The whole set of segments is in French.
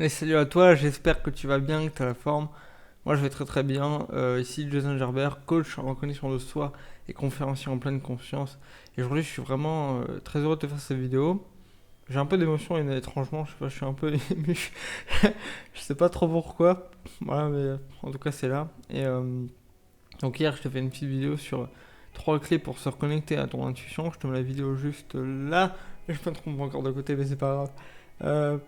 Et salut à toi, j'espère que tu vas bien, que tu as la forme. Moi je vais très très bien. Ici Jason Gerbert, coach en reconnaissance de soi et conférencier en pleine confiance. Et aujourd'hui je suis vraiment très heureux de te faire cette vidéo. J'ai un peu d'émotion étrangement, je sais pas, je suis un peu ému. Je sais pas trop pourquoi. Voilà, mais en tout cas c'est là. Donc hier je te fais une petite vidéo sur trois clés pour se reconnecter à ton intuition. Je te mets la vidéo juste là. Je me trompe encore de côté, mais c'est pas grave. Euh,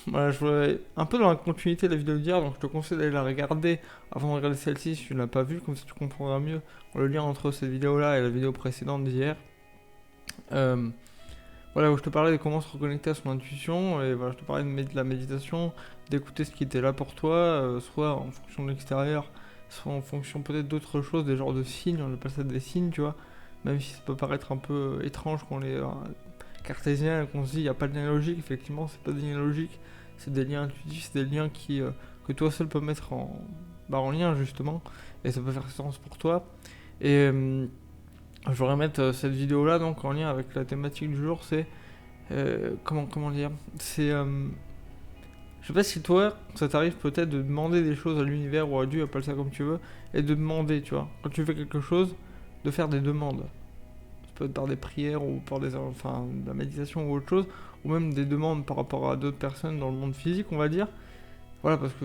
voilà, je voulais un peu dans la continuité de la vidéo d'hier, donc je te conseille d'aller la regarder avant de regarder celle-ci si tu ne l'as pas vue, comme ça tu comprendras mieux le lien entre cette vidéo-là et la vidéo précédente d'hier. Euh, voilà, où je te parlais de comment se reconnecter à son intuition, et voilà, je te parlais de la méditation, d'écouter ce qui était là pour toi, soit en fonction de l'extérieur, soit en fonction peut-être d'autres choses, des genres de signes, on appelle ça des signes, tu vois, même si ça peut paraître un peu étrange quand on est cartésien et qu'on se dit il n'y a pas de lien logique, effectivement, c'est pas des liens logiques, c'est des liens intuitifs, c'est des liens que toi seul peux mettre en lien justement, et ça peut faire sens pour toi. Et je voudrais mettre cette vidéo là donc en lien avec la thématique du jour, c'est comment dire, c'est je sais pas si toi ça t'arrive peut-être de demander des choses à l'univers ou à Dieu, appelle ça comme tu veux, et de demander, tu vois, quand tu fais quelque chose, de faire des demandes. Ça peut être par des prières ou par de la méditation ou autre chose, ou même des demandes par rapport à d'autres personnes dans le monde physique, on va dire. Voilà, parce que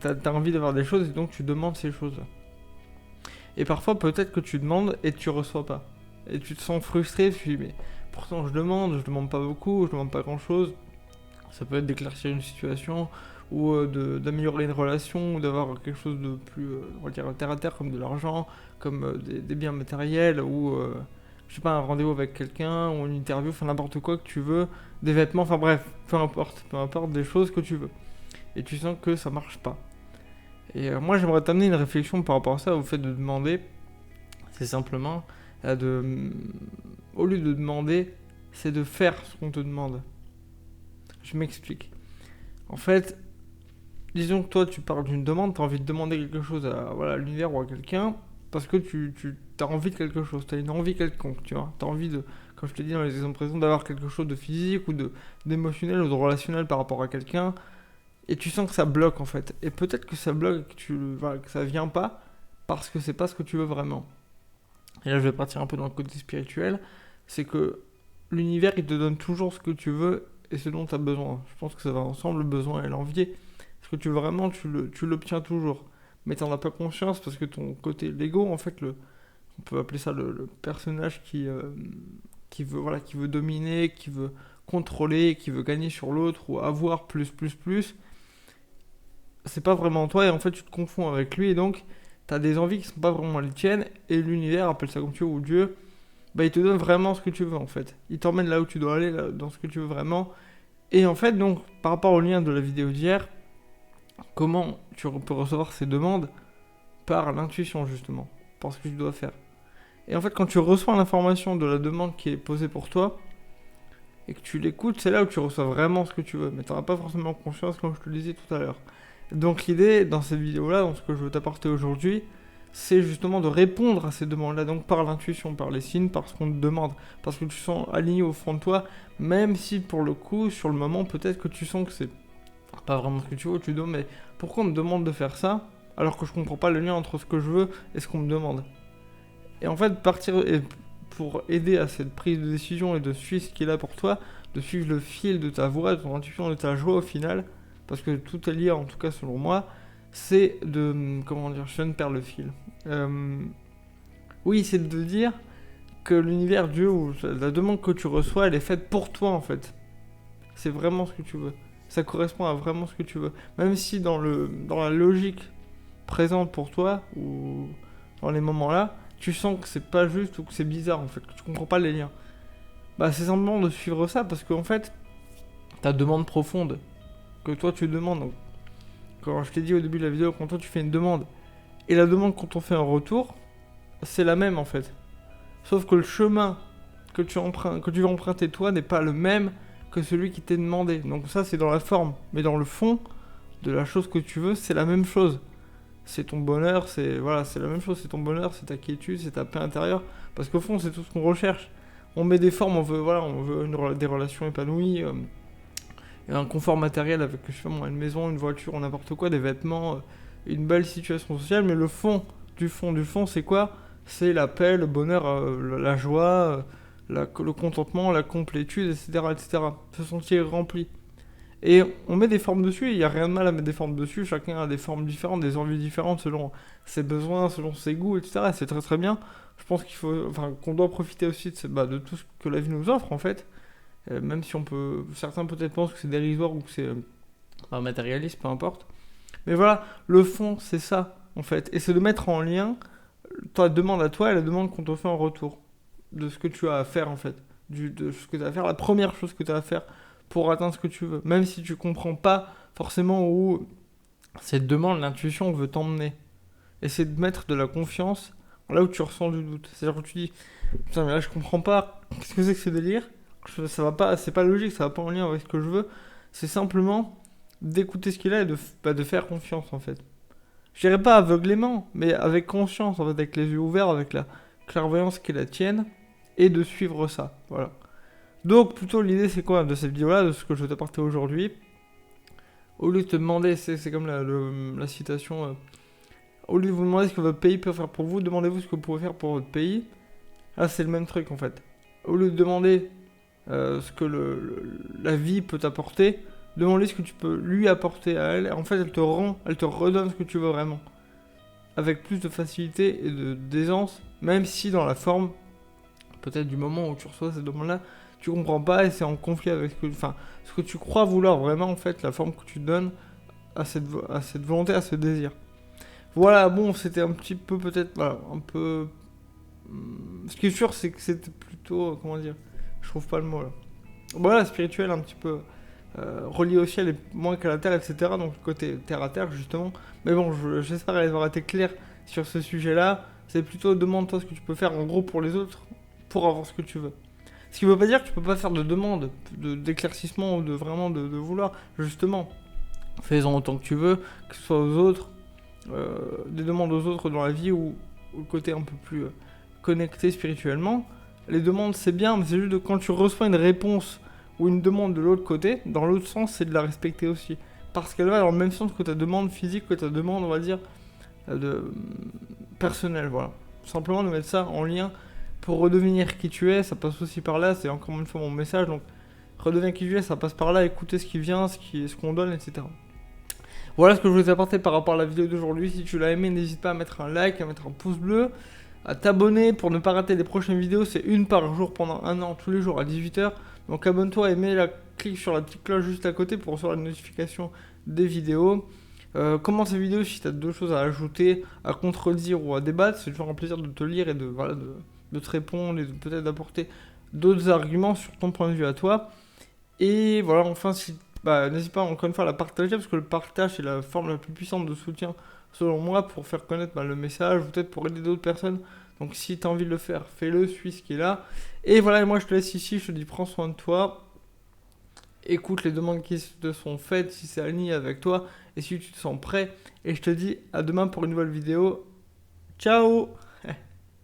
t'as envie d'avoir des choses et donc tu demandes ces choses-là. Et parfois, peut-être que tu demandes et tu reçois pas. Et tu te sens frustré, tu te dis, mais pourtant je demande pas beaucoup, je demande pas grand-chose. Ça peut être d'éclaircir une situation, ou d'améliorer une relation, ou d'avoir quelque chose de plus, on va dire, terre à terre, comme de l'argent, comme des biens matériels, ou je sais pas, un rendez-vous avec quelqu'un, ou une interview, enfin n'importe quoi que tu veux, des vêtements, enfin bref, peu importe des choses que tu veux. Et tu sens que ça marche pas. Et moi j'aimerais t'amener une réflexion par rapport à ça, au fait de demander, c'est simplement au lieu de demander, c'est de faire ce qu'on te demande. Je m'explique. En fait, disons que toi tu parles d'une demande, tu as envie de demander quelque chose à voilà, l'univers ou à quelqu'un, parce que tu as envie de quelque chose, tu as une envie quelconque, tu vois. Tu as envie de, comme je te dis dans les exemples présents, d'avoir quelque chose de physique ou d'émotionnel ou de relationnel par rapport à quelqu'un, et tu sens que ça bloque en fait. Et peut-être que ça bloque, voilà, que ça vient pas, parce que c'est pas ce que tu veux vraiment. Et là je vais partir un peu dans le côté spirituel, c'est que l'univers il te donne toujours ce que tu veux et ce dont tu as besoin. Je pense que ça va ensemble, le besoin et l'envie. Ce que tu veux vraiment, tu l'obtiens toujours. Mais t'en as pas conscience parce que ton côté, l'ego, en fait, on peut appeler ça le personnage qui veut, voilà, qui veut dominer, qui veut contrôler, qui veut gagner sur l'autre ou avoir plus, c'est pas vraiment toi et en fait tu te confonds avec lui et donc t'as des envies qui sont pas vraiment les tiennes et l'univers, appelle ça comme tu veux, ou Dieu, bah il te donne vraiment ce que tu veux en fait. Il t'emmène là où tu dois aller, là, dans ce que tu veux vraiment. Et en fait, donc, par rapport au lien de la vidéo d'hier, comment tu peux recevoir ces demandes? Par l'intuition, justement, par ce que tu dois faire. Et en fait, quand tu reçois l'information de la demande qui est posée pour toi, et que tu l'écoutes, c'est là où tu reçois vraiment ce que tu veux. Mais tu n'auras pas forcément conscience, comme je te le disais tout à l'heure. Donc l'idée, dans cette vidéo-là, dans ce que je veux t'apporter aujourd'hui, c'est justement de répondre à ces demandes-là, donc par l'intuition, par les signes, par ce qu'on te demande, parce que tu sens aligné au fond de toi, même si pour le coup, sur le moment, peut-être que tu sens que c'est pas vraiment ce que tu veux, tu te dis, mais pourquoi on me demande de faire ça alors que je comprends pas le lien entre ce que je veux et ce qu'on me demande. Et en fait, pour aider à cette prise de décision et de suivre ce qui est là pour toi, de suivre le fil de ta voix, de ton intuition, de ta joie au final, parce que tout est lié, en tout cas selon moi, c'est de, comment dire, je viens de perdre le fil. Euh, oui, c'est de dire que l'univers, Dieu, ou la demande que tu reçois, elle est faite pour toi en fait. C'est vraiment ce que tu veux. Ça correspond à vraiment ce que tu veux. Même si dans la logique présente pour toi, ou dans les moments-là, tu sens que c'est pas juste ou que c'est bizarre en fait, que tu comprends pas les liens. Bah c'est simplement de suivre ça parce qu'en fait, ta demande profonde que toi tu demandes, donc, quand je t'ai dit au début de la vidéo, quand toi tu fais une demande, et la demande quand on fait un retour, c'est la même en fait. Sauf que le chemin que tu vas emprunter toi n'est pas le même que celui qui t'est demandé. Donc ça c'est dans la forme, mais dans le fond de la chose que tu veux, c'est la même chose. C'est ton bonheur, c'est voilà, c'est la même chose, c'est ton bonheur, c'est ta quiétude, c'est ta paix intérieure parce qu'au fond, c'est tout ce qu'on recherche. On met des formes, on veut des relations épanouies, un confort matériel avec, je sais pas moi, une maison, une voiture, ou n'importe quoi, des vêtements, une belle situation sociale, mais le fond du fond, c'est quoi? C'est la paix, le bonheur, la joie, le contentement, la complétude, etc., etc. Se sentir rempli. Et on met des formes dessus, il n'y a rien de mal à mettre des formes dessus, chacun a des formes différentes, des envies différentes selon ses besoins, selon ses goûts, etc. C'est très très bien. Je pense qu'on doit profiter aussi de tout ce que la vie nous offre en fait. Même si certains peut-être pensent que c'est dérisoire ou que c'est matérialiste, peu importe. Mais voilà, le fond c'est ça en fait. Et c'est de mettre en lien ta demande à toi et la demande qu'on te fait en retour. De ce que tu as à faire en fait. De ce que tu as à faire, la première chose que tu as à faire pour atteindre ce que tu veux. Même si tu comprends pas forcément où cette demande, l'intuition veut t'emmener. Et c'est de mettre de la confiance là où tu ressens du doute. C'est-à-dire que tu dis, putain mais là je comprends pas, qu'est-ce que c'est que ce délire? Ça va pas, c'est pas logique, ça va pas en lien avec ce que je veux. C'est simplement d'écouter ce qu'il a et de faire confiance en fait. Je dirais pas aveuglément, mais avec conscience, en fait, avec les yeux ouverts, avec la clairvoyance qui est la tienne, et de suivre ça. Voilà. Donc, plutôt, l'idée, c'est quoi de cette vidéo-là, de ce que je vais t'apporter aujourd'hui? Au lieu de te demander, c'est comme la citation, au lieu de vous demander ce que votre pays peut faire pour vous, demandez-vous ce que vous pouvez faire pour votre pays. Là, c'est le même truc, en fait. Au lieu de demander ce que la vie peut t'apporter, demande-lui ce que tu peux lui apporter à elle. En fait, elle te redonne ce que tu veux vraiment. Avec plus de facilité et d'aisance, même si dans la forme, peut-être du moment où tu reçois ces demandes-là, tu comprends pas et c'est en conflit avec ce que tu crois vouloir vraiment, en fait, la forme que tu donnes à cette volonté, à ce désir. Voilà, bon, c'était un petit peu peut-être, voilà, un peu... Ce qui est sûr, c'est que c'était plutôt, comment dire, je trouve pas le mot là. Voilà, spirituel un petit peu relié au ciel et moins qu'à la terre, etc. Donc le côté terre à terre, justement. Mais bon, j'espère avoir été clair sur ce sujet-là. C'est plutôt demande-toi ce que tu peux faire en gros pour les autres pour avoir ce que tu veux. Ce qui ne veut pas dire que tu peux pas faire de demande, d'éclaircissement ou de vraiment de vouloir. Justement, fais-en autant que tu veux, que ce soit aux autres, des demandes aux autres dans la vie ou le côté un peu plus connecté spirituellement. Les demandes c'est bien, mais c'est juste que quand tu reçois une réponse ou une demande de l'autre côté, dans l'autre sens, c'est de la respecter aussi. Parce qu'elle va dans le même sens que ta demande physique, que ta demande, on va dire, personnelle, voilà. Simplement de mettre ça en lien pour redevenir qui tu es, ça passe aussi par là, c'est encore une fois mon message, donc redevenir qui tu es, ça passe par là, écouter ce qui vient, ce qu'on donne, etc. Voilà ce que je vous ai apporté par rapport à la vidéo d'aujourd'hui. Si tu l'as aimé, n'hésite pas à mettre un like, à mettre un pouce bleu, à t'abonner pour ne pas rater les prochaines vidéos. C'est une par jour pendant un an, tous les jours à 18h. Donc abonne-toi et clique sur la petite cloche juste à côté pour recevoir la notification des vidéos. Commente ces vidéos si tu as deux choses à ajouter, à contredire ou à débattre. C'est toujours un plaisir de te lire et de te répondre et peut-être d'apporter d'autres arguments sur ton point de vue à toi. Et voilà, enfin, n'hésite pas encore une fois à la partager parce que le partage est la forme la plus puissante de soutien selon moi pour faire connaître le message ou peut-être pour aider d'autres personnes. Donc si tu as envie de le faire, fais-le, suis ce qui est là. Et voilà, moi je te laisse ici, je te dis prends soin de toi. Écoute les demandes qui te sont faites si c'est aligné avec toi et si tu te sens prêt. Et je te dis à demain pour une nouvelle vidéo. Ciao!